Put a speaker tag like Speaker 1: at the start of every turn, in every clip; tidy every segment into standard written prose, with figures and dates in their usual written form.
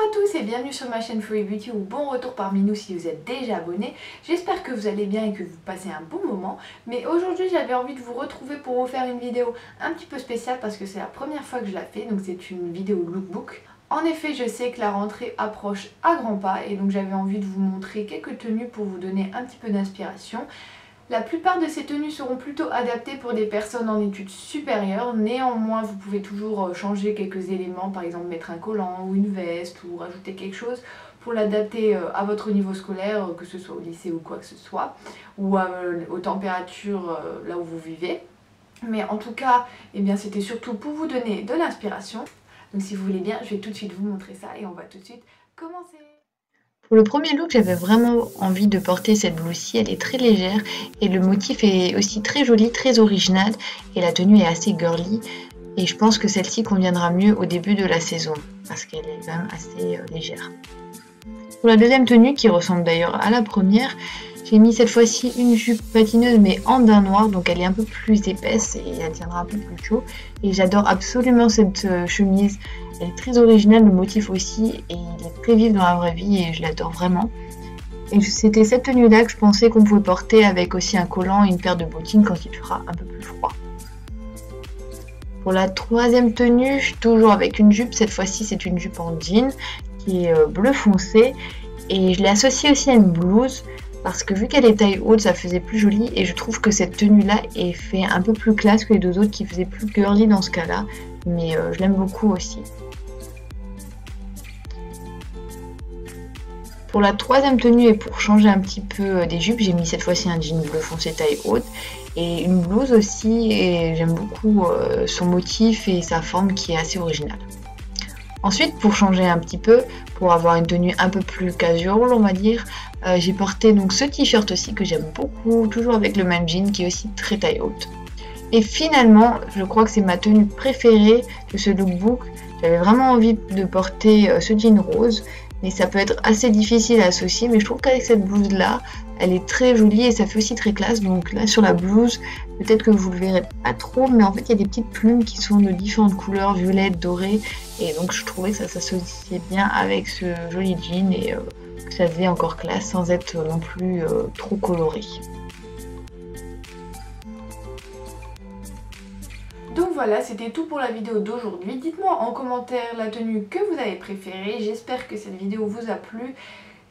Speaker 1: à tous et bienvenue sur ma chaîne Furry Beauty ou bon retour parmi nous si vous êtes déjà abonnés. J'espère que vous allez bien et que vous passez un bon moment. Mais aujourd'hui j'avais envie de vous retrouver pour vous faire une vidéo un petit peu spéciale parce que c'est la première fois que je la fais, donc c'est une vidéo lookbook. En effet, je sais que la rentrée approche à grands pas et donc j'avais envie de vous montrer quelques tenues pour vous donner un petit peu d'inspiration. La plupart de ces tenues seront plutôt adaptées pour des personnes en études supérieures, néanmoins vous pouvez toujours changer quelques éléments, par exemple mettre un collant ou une veste ou rajouter quelque chose pour l'adapter à votre niveau scolaire, que ce soit au lycée ou quoi que ce soit, ou aux températures là où vous vivez. Mais en tout cas, eh bien, c'était surtout pour vous donner de l'inspiration. Donc si vous voulez bien, je vais tout de suite vous montrer ça et on va tout de suite commencer.
Speaker 2: Pour le premier look, j'avais vraiment envie de porter cette blouse-ci, elle est très légère et le motif est aussi très joli, très original et la tenue est assez girly et je pense que celle-ci conviendra mieux au début de la saison parce qu'elle est quand même assez légère. Pour la deuxième tenue, qui ressemble d'ailleurs à la première, j'ai mis cette fois-ci une jupe patineuse mais en daim noir, donc elle est un peu plus épaisse et elle tiendra un peu plus chaud. Et j'adore absolument cette chemise, elle est très originale, le motif aussi, et il est très vif dans la vraie vie et je l'adore vraiment. Et c'était cette tenue-là que je pensais qu'on pouvait porter avec aussi un collant et une paire de bottines quand il fera un peu plus froid. Pour la troisième tenue, toujours avec une jupe, cette fois-ci c'est une jupe en jean qui est bleu foncé et je l'ai associée aussi à une blouse parce que vu qu'elle est taille haute ça faisait plus joli et je trouve que cette tenue là est fait un peu plus classe que les deux autres qui faisaient plus girly dans ce cas là, mais je l'aime beaucoup aussi. Pour la troisième tenue et pour changer un petit peu des jupes, j'ai mis cette fois-ci un jean bleu foncé taille haute et une blouse aussi, et j'aime beaucoup son motif et sa forme qui est assez originale. Ensuite, pour changer un petit peu, pour avoir une tenue un peu plus casual on va dire, j'ai porté donc ce t-shirt aussi que j'aime beaucoup, toujours avec le même jean qui est aussi très taille haute. Et finalement, je crois que c'est ma tenue préférée de ce lookbook. J'avais vraiment envie de porter ce jean rose, mais ça peut être assez difficile à associer, mais je trouve qu'avec cette blouse là, elle est très jolie et ça fait aussi très classe. Donc là sur la blouse, peut-être que vous le verrez pas trop, mais en fait il y a des petites plumes qui sont de différentes couleurs, violettes, dorées, et donc je trouvais que ça s'associait bien avec ce joli jean et que ça faisait encore classe sans être non plus trop coloré.
Speaker 1: Donc voilà, c'était tout pour la vidéo d'aujourd'hui. Dites-moi en commentaire la tenue que vous avez préférée. J'espère que cette vidéo vous a plu.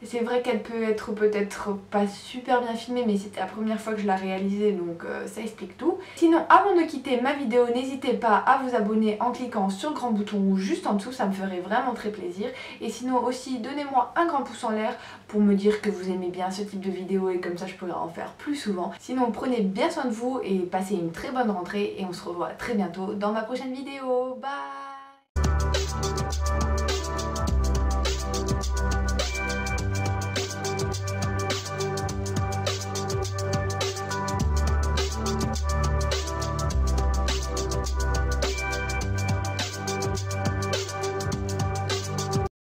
Speaker 1: C'est vrai qu'elle peut être peut-être pas super bien filmée, mais c'était la première fois que je la réalisais, donc ça explique tout. Sinon, avant de quitter ma vidéo, n'hésitez pas à vous abonner en cliquant sur le grand bouton rouge juste en dessous, ça me ferait vraiment très plaisir. Et sinon aussi, donnez-moi un grand pouce en l'air pour me dire que vous aimez bien ce type de vidéo et comme ça je pourrai en faire plus souvent. Sinon, prenez bien soin de vous et passez une très bonne rentrée et on se revoit très bientôt dans ma prochaine vidéo. Bye!